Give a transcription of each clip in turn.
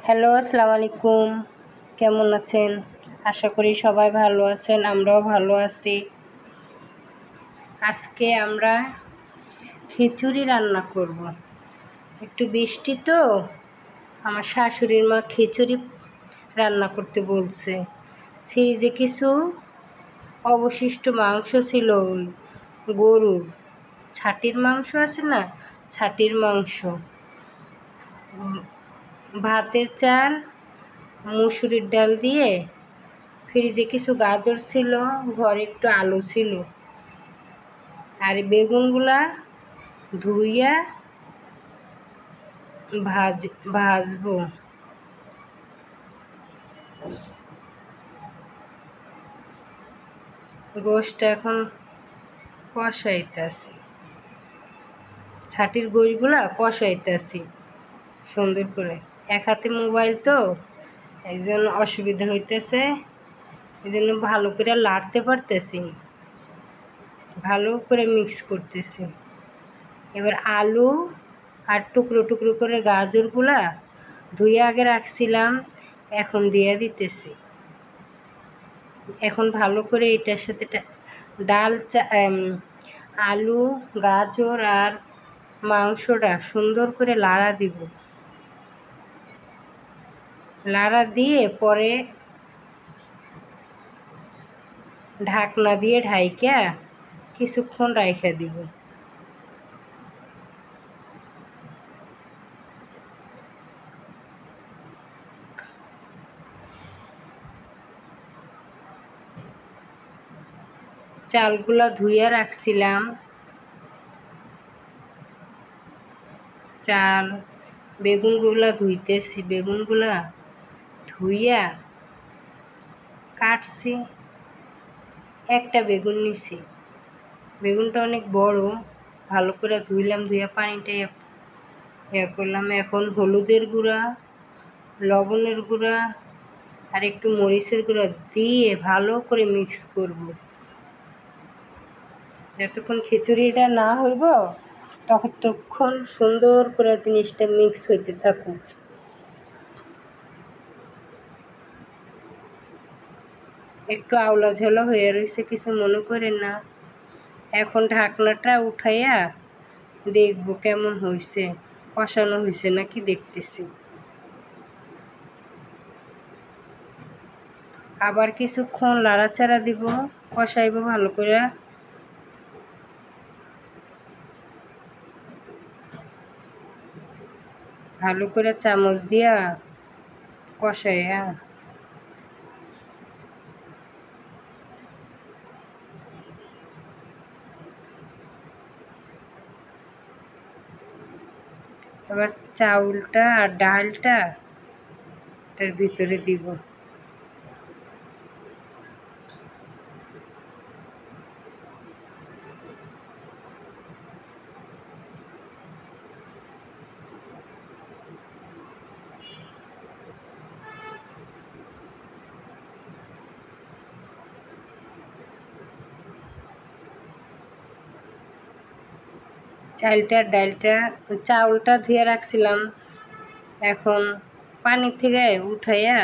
Hello, আসসালামু আলাইকুম। কেমন আছেন? আশা করি সবাই ভালো আছেন, আমরাও ভালো আছি। আজকে আমরা খিচুড়ি রান্না করব। একটু বৃষ্টি তো, আমার শাশুড়ির মা খিচুড়ি রান্না করতে বলছে। ফ্রিজে কিছু অবশিষ্ট মাংস ছিল, ওই গরুর ছাটির মাংস আছে না, ছাটির মাংস, ভাতের চাল, মুসুরির ডাল দিয়ে, ফ্রিজে কিছু গাজর ছিল, ঘরে একটু আলু ছিল, আর বেগুনগুলা ধুইয়া ভাজবো। গোশটা এখন কষাইতেছি, ছাটির গোশগুলা কষাইতেছি সুন্দর করে। এক হাতে মোবাইল তো, এই জন্য অসুবিধা হইতেছে, এই জন্য ভালো করে লাড়তে পারতেছি, ভালো করে মিক্স করতেছি। এবার আলু আর টুকরো টুকরো করে গাজরগুলা ধুয়ে আগে রাখছিলাম, এখন দিয়ে দিতেছি। এখন ভালো করে এটার সাথে আলু, গাজর আর মাংসটা সুন্দর করে লাড়া দিব। লাড়া দিয়ে পরে ঢাকনা দিয়ে ঢাইকা কিছুক্ষণ রাইখা দিব। চালগুলা ধুইয়া রাখছিলাম, চাল বেগুনগুলা ধুইতেছি, বেগুনগুলা ধুইয়া কাটছি। একটা বেগুন নিছি, বেগুনটা অনেক বড়, ভালো করে ধুইলাম, ধুইয়া পানিটা করলাম। এখন হলুদের গুঁড়া, লবণের গুঁড়া আর একটু মরিচের গুঁড়া দিয়ে ভালো করে মিক্স করব। যতক্ষণ খিচুড়িটা না হইব ততক্ষণ সুন্দর করে জিনিসটা মিক্স হইতে থাকুক। একটু আওলা ঝোলা হয়ে রয়েছে, কিছু মনে করেন না। এখন ঢাকনাটা উঠাইয়া দেখবো কেমন হয়েছে, কষানো হয়েছে নাকি দেখতেছি। আবার কিছুক্ষণ লাড়াচাড়া দিব, কষাইব ভালো করে। ভালো করে চামচ দিয়া কষাইয়া এবার চাউলটা আর ডালটা এটার ভিতরে দিব। চাউলটা ধুয়ে রাখছিলাম, এখন পানি থেকে উঠাইয়া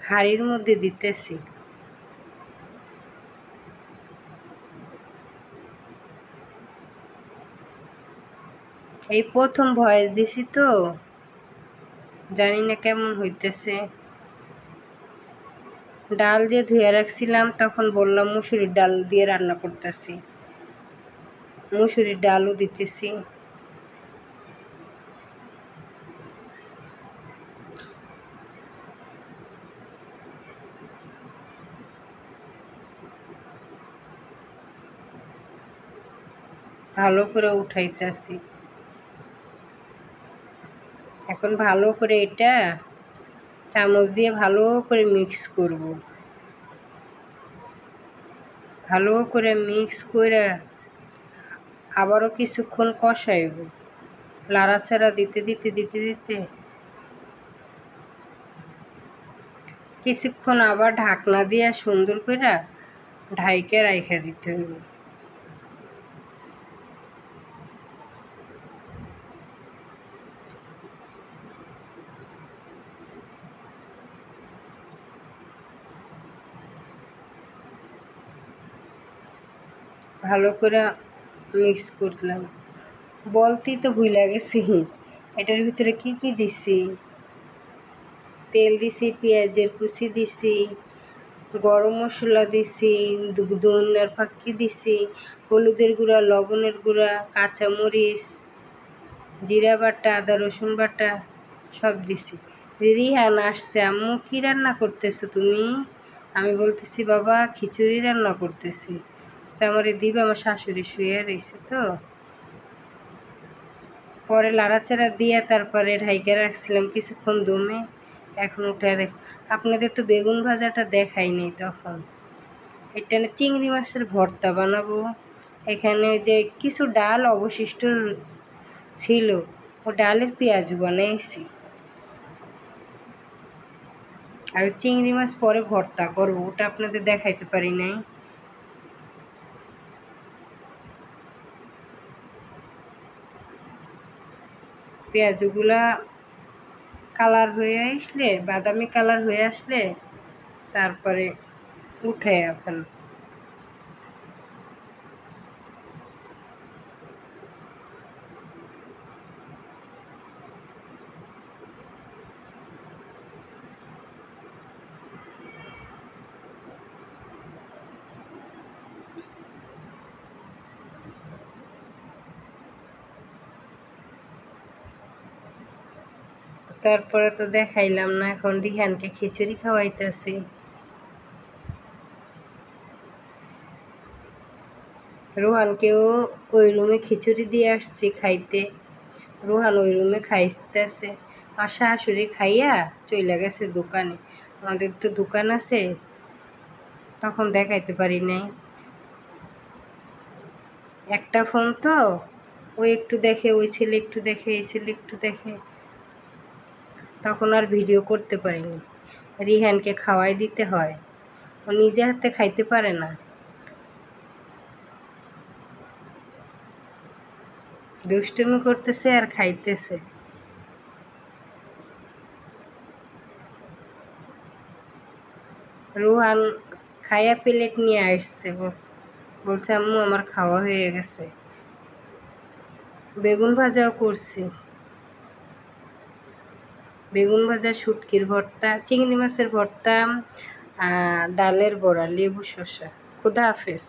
হাঁড়ির মধ্যে দিতেছি। এই প্রথম ভয়েস দিছি তো, জানি না কেমন হইতেছে। ডাল যে ধুয়ে রাখছিলাম তখন বললাম মুসুরির ডাল দিয়ে রান্না করতেছি, মুসুরির ডালও দিতেছি। ভালো করে উঠাইতেছি। এখন ভালো করে এটা চামচ দিয়ে ভালো করে মিক্স করব। ভালো করে মিক্স করে আবারও কিছুক্ষণ কষাইব, লাড়াচাড়া দিতে দিতে দিতে দিতে কিছুক্ষণ আবার ঢাকনা দিয়ে সুন্দর করে ঢাইকে রাইখা দিতে হইব। ভালো করে মিক্স করলাম। বলতেই তো ভুলে গেছি এটার ভিতরে কি কি দিছি। তেল দিছি, পেঁয়াজের কুচি দিছি, গরম মশলা দিছি, ধনিয়ার ফাঁকি দিছি, হলুদের গুঁড়া, লবণের গুঁড়া, কাঁচামরিচ, জিরা বাটা, আদা রসুন বাটা সব দিছি। রিহান আসছে, আম্মু কী রান্না করতেছো তুমি? আমি বলতেছি বাবা খিচুড়ি রান্না করতেছি। সে আমারে দিবে, আমার শাশুড়ি শুয়ে রয়েছে তো। পরে লাড়াচাড়া দিয়ে তারপরে ঢাইকে রাখছিলাম কিছুক্ষণ দমে। এখন উঠে দেখ, আপনাদের তো বেগুন ভাজাটা দেখাইনি তখন। এটা চিংড়ি মাছের ভর্তা বানাবো। এখানে যে কিছু ডাল অবশিষ্ট ছিল, ও ডালের পেঁয়াজ বানাইছি। আর চিংড়ি মাছ পরে ভর্তা করবো, ওটা আপনাদের দেখাইতে পারি নাই। পেঁয়াজগুলা কালার হয়ে আসলে, বাদামি কালার হয়ে আসলে তারপরে উঠে ফেল। তারপরে তো দেখাইলাম না, এখন রিহানকে খিচুড়ি খাওয়াইতেছি। রোহানকেও ওই রুমে খিচুড়ি দিয়ে আসছি খাইতে। রোহান ওই রুমে খাইতেছে। আর শাশুড়ি খাইয়া চলে গেছে দোকানে। আমাদের তো দোকান আছে, তখন দেখাইতে পারি নাই। একটা ফোন তো, ও একটু দেখে, ওই ছেলে একটু দেখে, এই ছেলে একটু দেখে, তখন আর ভিডিও করতে পারিনি। রিহানকে খাওয়াই দিতে হয়, ও নিজে হাতে খাইতে পারে না। দুষ্টুমি করতেছে আর খাইতেছে। রোহান খাইয়া প্লেট নিয়ে আসছে, বলছে আম্মু আমার খাওয়া হয়ে গেছে। বেগুন ভাজাও করছি, বেগুন ভাজা, শুটকির ভর্তা, চিংড়ি মাছের ভর্তা, ডালের বড়া, লেবু শসা। খুদা হাফেজ।